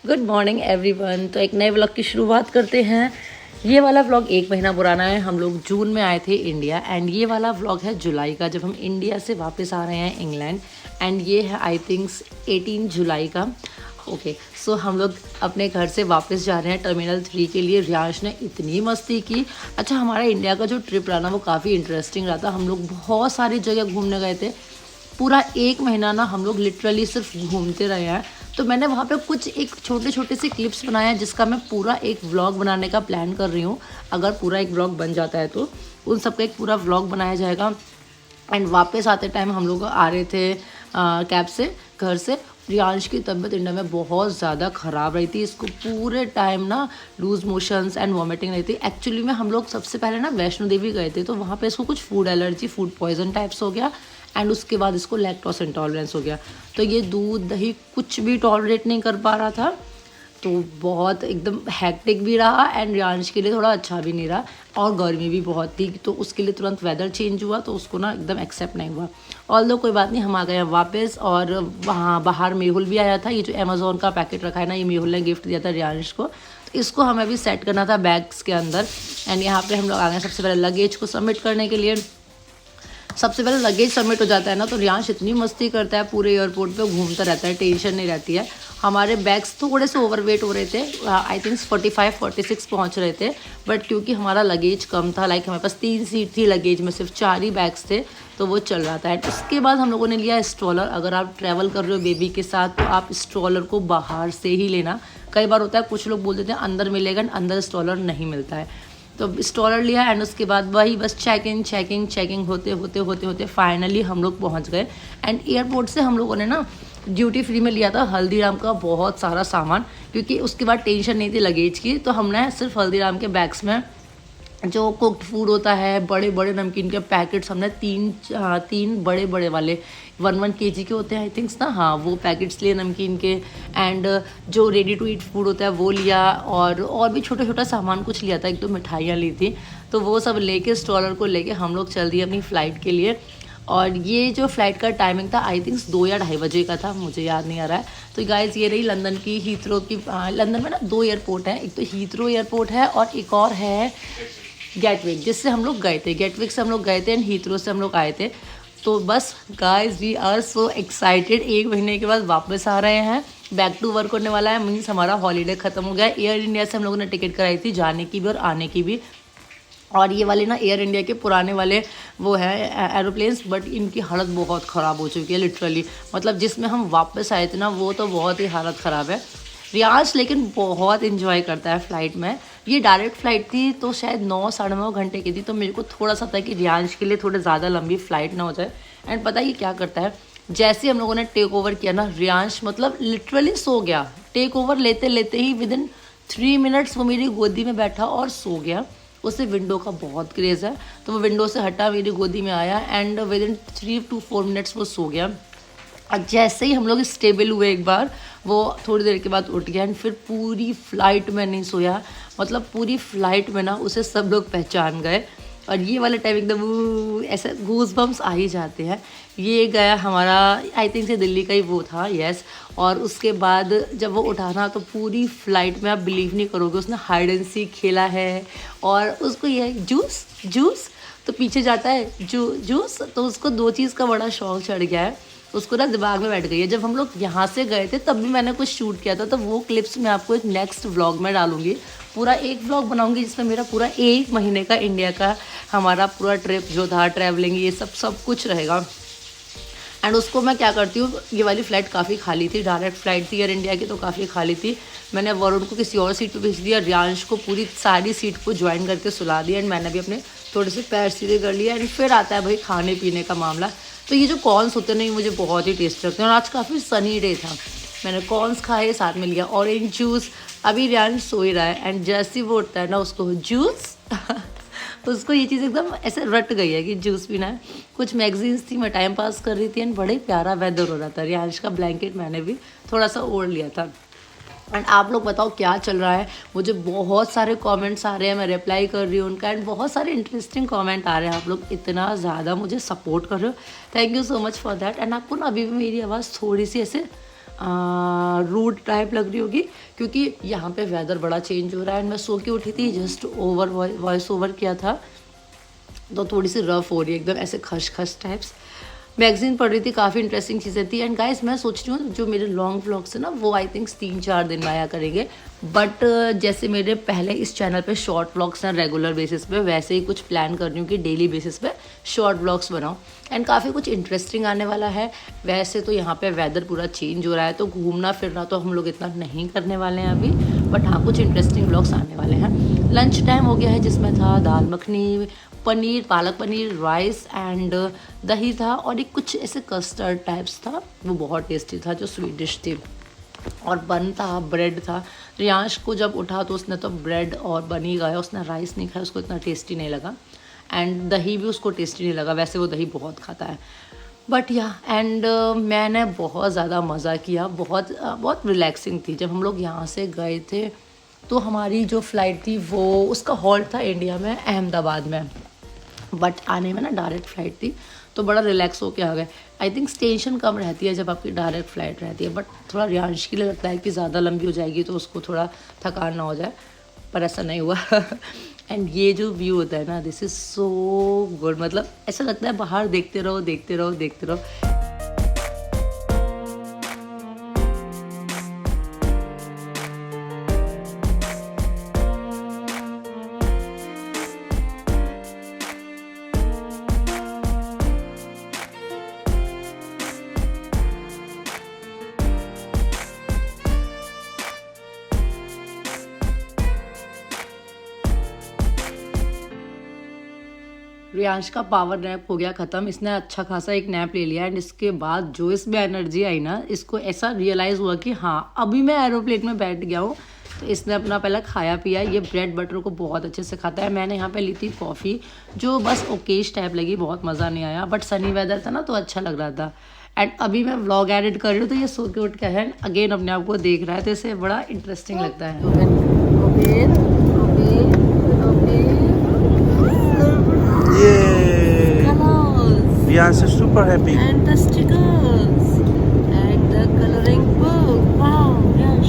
Good morning everyone. तो एक नए व्लॉग की शुरुआत करते हैं। ये वाला व्लॉग 1 महीना पुराना है। हम लोग जून में आए थे इंडिया एंड ये वाला व्लॉग है जुलाई का, जब हम इंडिया से वापस आ रहे हैं इंग्लैंड। एंड ये है आई थिंक्स 18 जुलाई का। ओके सो हम लोग अपने घर से वापस जा रहे हैं टर्मिनल 3 के लिए। रियांश ने इतनी मस्ती की। अच्छा, हमारा इंडिया का जो ट्रिप रहा ना वो काफ़ी इंटरेस्टिंग रहा था। हम लोग बहुत सारी जगह घूमने गए थे। पूरा 1 महीना ना हम लोग लिटरली सिर्फ घूमते रहे हैं। तो मैंने वहाँ पे कुछ एक छोटे छोटे से क्लिप्स बनाए हैं जिसका मैं पूरा एक व्लॉग बनाने का प्लान कर रही हूँ। अगर पूरा एक व्लॉग बन जाता है तो उन सबका एक पूरा व्लॉग बनाया जाएगा। एंड वापस आते टाइम हम लोग आ रहे थे कैब से, घर से। रियांश की तबीयत इंडिया में बहुत ज़्यादा ख़राब रही थी। इसको पूरे टाइम ना लूज मोशंस एंड वॉमिटिंग रही थी। एक्चुअली में हम लोग सबसे पहले ना वैष्णो देवी गए थे, तो वहाँ पे इसको कुछ food allergy, food poison types हो गया। एंड उसके बाद इसको लैक्टोस इंटॉलरेंस हो गया। तो ये दूध दही कुछ भी टॉलरेट नहीं कर पा रहा था। तो बहुत एकदम हैक्टिक भी रहा एंड रियांश के लिए थोड़ा अच्छा भी नहीं रहा। और गर्मी भी बहुत थी तो उसके लिए तुरंत वेदर चेंज हुआ तो उसको ना एकदम एक्सेप्ट नहीं हुआ। ऑल्दो कोई बात नहीं, हम आ गए हैं वापस। और वहाँ बाहर मेहुल भी आया था। ये जो अमेज़ोन का पैकेट रखा है ना, ये मेहुल ने गिफ्ट दिया था रियांश को। तो इसको हमें भी सेट करना था बैग्स के अंदर। एंड यहाँ पे हम लोग आ गए सबसे पहले लगेज को सबमिट करने के लिए। सबसे पहले लगेज सबमिट हो जाता है ना तो रियांश इतनी मस्ती करता है, पूरे एयरपोर्ट पे घूमता रहता है, टेंशन नहीं रहती है। हमारे बैग्स थोड़े से ओवरवेट हो रहे थे, आई थिंक 45-46 पहुंच रहे थे। बट क्योंकि हमारा लगेज कम था, लाइक हमारे पास 3 सीट थी, लगेज में सिर्फ 4 ही बैग्स थे, तो वो चल रहा था। एंड उसके बाद हम लोगों ने लिया स्ट्रॉलर। अगर आप ट्रैवल कर रहे हो बेबी के साथ तो आप स्ट्रॉलर को बाहर से ही लेना। कई बार होता है कुछ लोग बोल देते हैं अंदर मिलेगा, अंदर स्ट्रॉलर नहीं मिलता है। तो स्ट्रॉलर लिया एंड उसके बाद वही बस चेकिंग होते फाइनली हम लोग पहुंच गए। एंड एयरपोर्ट से हम लोगों ने ना ड्यूटी फ्री में लिया था हल्दीराम का बहुत सारा सामान, क्योंकि उसके बाद टेंशन नहीं थी लगेज की। तो हमने सिर्फ हल्दीराम के बैग्स में जो कुक्ड फूड होता है, बड़े बड़े नमकीन के पैकेट्स हमने तीन बड़े बड़े वाले 1 kg के होते हैं आई थिंक्स ना, हाँ वो पैकेट्स लिए नमकीन के। एंड जो रेडी टू ईट फूड होता है वो लिया। और भी छोटा छोटा सामान कुछ लिया था, एक दो मिठाइयाँ ली थी। तो वो सब लेके स्ट्रॉलर को लेके हम लोग चल दिए अपनी फ़्लाइट के लिए। और ये जो फ़्लाइट का टाइमिंग था आई थिंक्स 2 या 2:30 बजे का था, मुझे याद नहीं आ रहा है। तो गाइज़ ये रही लंदन की हीथ्रो की। लंदन में ना 2 एयरपोर्ट हैं, एक तो हीथ्रो एयरपोर्ट है और एक और है गेटविक, जिससे हम लोग गए थे। गेटविक से हम लोग गए थे एंड हीथ्रो से हम लोग आए थे। तो बस guys we are so excited. 1 महीने के बाद वापस आ रहे हैं, बैक टू वर्क होने वाला है। मीन्स हमारा हॉलीडे ख़त्म हो गया। एयर इंडिया से हम लोगों ने टिकट कराई थी जाने की भी और आने की भी। और ये वाले ना एयर इंडिया के पुराने वाले वो हैं एरोप्लेन्स, बट इनकी हालत बहुत ख़राब हो चुकी है लिटरली। मतलब जिसमें हम वापस आए थे ना वो तो बहुत ही हालत ख़राब है। रियांश लेकिन बहुत इन्जॉय करता है फ़्लाइट में। ये डायरेक्ट फ़्लाइट थी तो शायद 9-9.5 घंटे की थी। तो मेरे को थोड़ा सा था कि रियांश के लिए थोड़ा ज़्यादा लंबी फ़्लाइट ना हो जाए। एंड पता ये क्या करता है, जैसे हम लोगों ने टेक ओवर किया ना, रियांश मतलब लिटरली सो गया। टेक ओवर लेते लेते ही विदिन 3 मिनट्स वो मेरी गोदी में बैठा और सो गया। उसे विंडो का बहुत क्रेज़ है, तो वो विंडो से हटा, मेरी गोदी में आया एंड विदिन 3 to 4 मिनट्स वो सो गया। और जैसे ही हम लोग स्टेबल हुए एक बार, वो थोड़ी देर के बाद उठ गया। एंड फिर पूरी फ़्लाइट में नहीं सोया। मतलब पूरी फ़्लाइट में ना उसे सब लोग पहचान गए। और ये वाला टाइम एकदम ऐसे गूज बम्स आ ही जाते हैं। ये गया हमारा आई थिंक से दिल्ली का ही वो था, यस। और उसके बाद जब वो उठा ना तो पूरी फ़्लाइट में आप बिलीव नहीं करोगे उसने हाइड एंड सीक खेला है। और उसको ये जूस तो पीछे जाता है जूस, तो उसको 2 चीज़ का बड़ा शौक चढ़ गया है। उसको ना दिमाग में बैठ गई है। जब हम लोग यहाँ से गए थे तब भी मैंने कुछ शूट किया था, तो वो क्लिप्स मैं आपको एक नेक्स्ट व्लॉग में डालूंगी। पूरा एक व्लॉग बनाऊंगी जिसमें मेरा पूरा 1 महीने का इंडिया का हमारा पूरा ट्रिप जो था, ट्रैवलिंग, ये सब कुछ रहेगा। एंड उसको मैं क्या करती हूँ, ये वाली फ़्लाइट काफ़ी खाली थी, डायरेक्ट फ़्लाइट थी एयर इंडिया की, तो काफ़ी खाली थी। मैंने वरुण को किसी और सीट पे भेज दिया, रियांश को पूरी सारी सीट को ज्वाइन करके सुला दिया। एंड मैंने भी अपने थोड़े से पैर सीधे कर लिए। एंड फिर आता है भाई खाने पीने का मामला। तो ये जो कॉर्न्स होते हैं ना, ये मुझे बहुत ही टेस्टी लगते हैं। और आज काफ़ी सनी डे था, मैंने कॉर्न्स खाए, साथ में लिया ऑरेंज जूस। अभी रियांश सो ही रहा है एंड जैसे ही वो उठता है ना उसको जूस उसको ये चीज़ एकदम ऐसे रट गई है कि जूस पीना है। कुछ मैगजीन्स थी, मैं टाइम पास कर रही थी एंड बड़े प्यारा वेदर हो रहा था। रियांश का ब्लैंकेट मैंने भी थोड़ा सा ओढ़ लिया था। एंड आप लोग बताओ क्या चल रहा है। मुझे बहुत सारे कमेंट्स आ रहे हैं, मैं रिप्लाई कर रही हूँ उनका। एंड बहुत सारे इंटरेस्टिंग कमेंट आ रहे हैं। आप लोग इतना ज़्यादा मुझे सपोर्ट कर रहे हो, thank you so much for that. And आपको ना अभी भी मेरी आवाज़ थोड़ी सी ऐसे रूड टाइप लग रही होगी क्योंकि यहाँ पे वेदर बड़ा चेंज हो रहा है। एंड मैं सो के उठी थी, जस्ट वॉइस ओवर किया था तो थोड़ी सी रफ हो रही है, एकदम ऐसे खसखस टाइप्स। मैगजीन पढ़ रही थी, काफ़ी इंटरेस्टिंग चीज़ें थी। एंड गाइस मैं सोच रही हूँ जो मेरे लॉन्ग व्लॉग्स है ना वो आई थिंक 3-4 दिन में आया करेंगे। बट जैसे मेरे पहले इस चैनल पे शॉर्ट व्लॉग्स हैं रेगुलर बेसिस पे, वैसे ही कुछ प्लान कर रही हूँ कि डेली बेसिस पे शॉर्ट व्लॉग्स बनाऊँ। एंड काफ़ी कुछ इंटरेस्टिंग आने वाला है। वैसे तो यहाँ पे वेदर पूरा चेंज हो रहा है तो घूमना फिरना तो हम लोग इतना नहीं करने वाले हैं अभी, बट हाँ कुछ इंटरेस्टिंग व्लॉग्स आने वाले हैं। लंच टाइम हो गया है जिसमें था दाल मखनी, पनीर, पालक पनीर, राइस एंड दही था और एक कुछ ऐसे कस्टर्ड टाइप्स था, वो बहुत टेस्टी था, जो स्वीट डिश थी। और बन था, ब्रेड था। रियांश को जब उठा तो उसने तो ब्रेड और बन ही खाया, उसने राइस नहीं खाया, उसको इतना टेस्टी नहीं लगा। एंड दही भी उसको टेस्टी नहीं लगा, वैसे वो दही बहुत खाता है। बट या एंड मैंने बहुत ज़्यादा मज़ा किया, बहुत रिलैक्सिंग थी। जब हम लोग यहाँ से गए थे तो हमारी जो फ़्लाइट थी वो उसका हॉल्ट था इंडिया में अहमदाबाद में, बट आने में ना डायरेक्ट फ़्लाइट थी तो बड़ा रिलैक्स होके आ गए। आई थिंक टेंशन कम रहती है जब आपकी डायरेक्ट फ़्लाइट रहती है, बट थोड़ा रियांश के लिए लगता है कि ज़्यादा लंबी हो जाएगी तो उसको थोड़ा थकान ना हो जाए, पर ऐसा नहीं हुआ। एंड ये जो व्यू होता है ना, दिस इज़ सो गुड, मतलब ऐसा लगता है बाहर देखते रहो देखते रहो देखते रहो। रियांश का पावर नैप हो गया ख़त्म, इसने अच्छा खासा एक नैप ले लिया। एंड इसके बाद जो इसमें एनर्जी आई ना, इसको ऐसा रियलाइज़ हुआ कि हाँ अभी मैं एरोप्लेन में बैठ गया हूँ। तो इसने अपना पहले खाया पिया, ये ब्रेड बटर को बहुत अच्छे से खाता है। मैंने यहाँ पे ली थी कॉफ़ी जो बस ओकेश टाइप लगी, बहुत मज़ा नहीं आया, बट सनी वेदर था ना तो अच्छा लग रहा था। एंड अभी मैं व्लॉग एडिट कर रही हूँ तो ये सो के उठ के है अगेन अपने आप को देख रहा है, तो इसे बड़ा इंटरेस्टिंग लगता है। Yay! Riyansh is super happy. And the stickers and the coloring book. Wow, yes.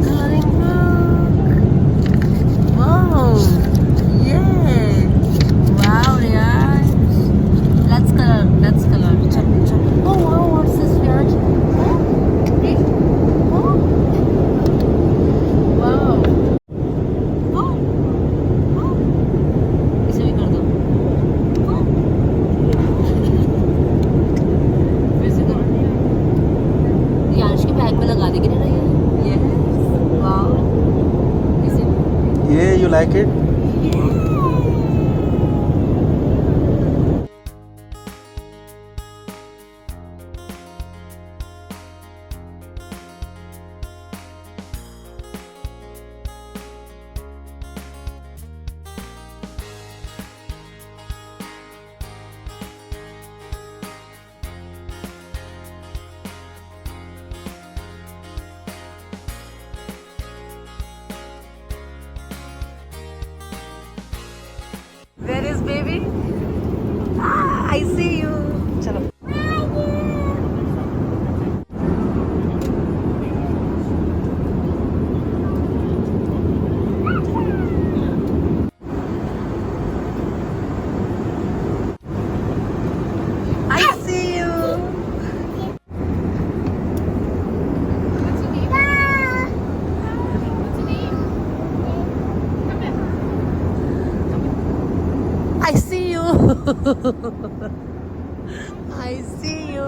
Coloring book. Wow. Yeah. Wow, yes. Let's color. Let's color. Chop, chop. Oh, wow, what's this, Raj? Wow. इसे भी कर दो। रियांश के bag में लगा देगी ना ये। Wow. Yeah, you like it? Where is baby? Ah, I see you. चलो। I see you. I see you. I see you.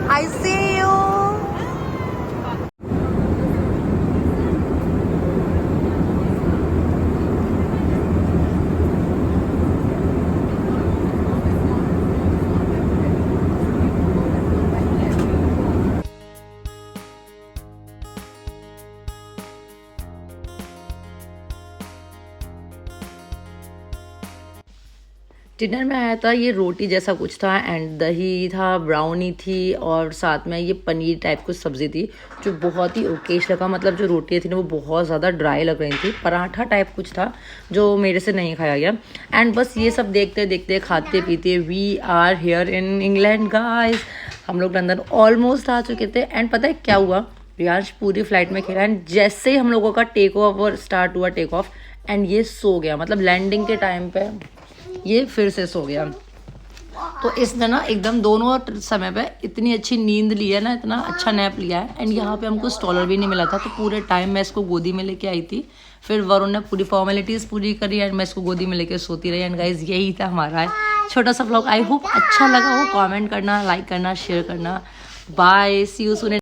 I see you. Dinner में आया था ये रोटी जैसा कुछ था एंड दही था, ब्राउनी थी और साथ में ये पनीर टाइप कुछ सब्ज़ी थी जो बहुत ही ओकेश लगा। मतलब जो रोटियाँ थी ना वो बहुत ज़्यादा ड्राई लग रही थी। पराठा टाइप कुछ था जो मेरे से नहीं खाया गया। एंड बस ये सब देखते देखते खाते पीते we are here in England guys. हम लोग लंदन ऑलमोस्ट आ चुके थे। एंड पता है क्या हुआ, रियांश पूरी फ्लाइट में खेला एंड जैसे ही हम लोगों का टेक ऑफ स्टार्ट हुआ टेक ऑफ एंड ये सो गया। मतलब लैंडिंग के टाइम पे ये फिर से सो गया। तो इसने ना एकदम दोनों समय पे इतनी अच्छी नींद ली है ना, इतना अच्छा नैप लिया है। एंड यहाँ पे हमको स्टॉलर भी नहीं मिला था तो पूरे टाइम मैं इसको गोदी में लेके आई थी। फिर वरुण ने पूरी फॉर्मेलिटीज़ पूरी करी एंड मैं इसको गोदी में लेके सोती रही। एंड गाइज यही था हमारा छोटा सा व्लॉग। आई होप अच्छा लगा हो। कमेंट करना, लाइक करना, शेयर करना। Bye, see you soon.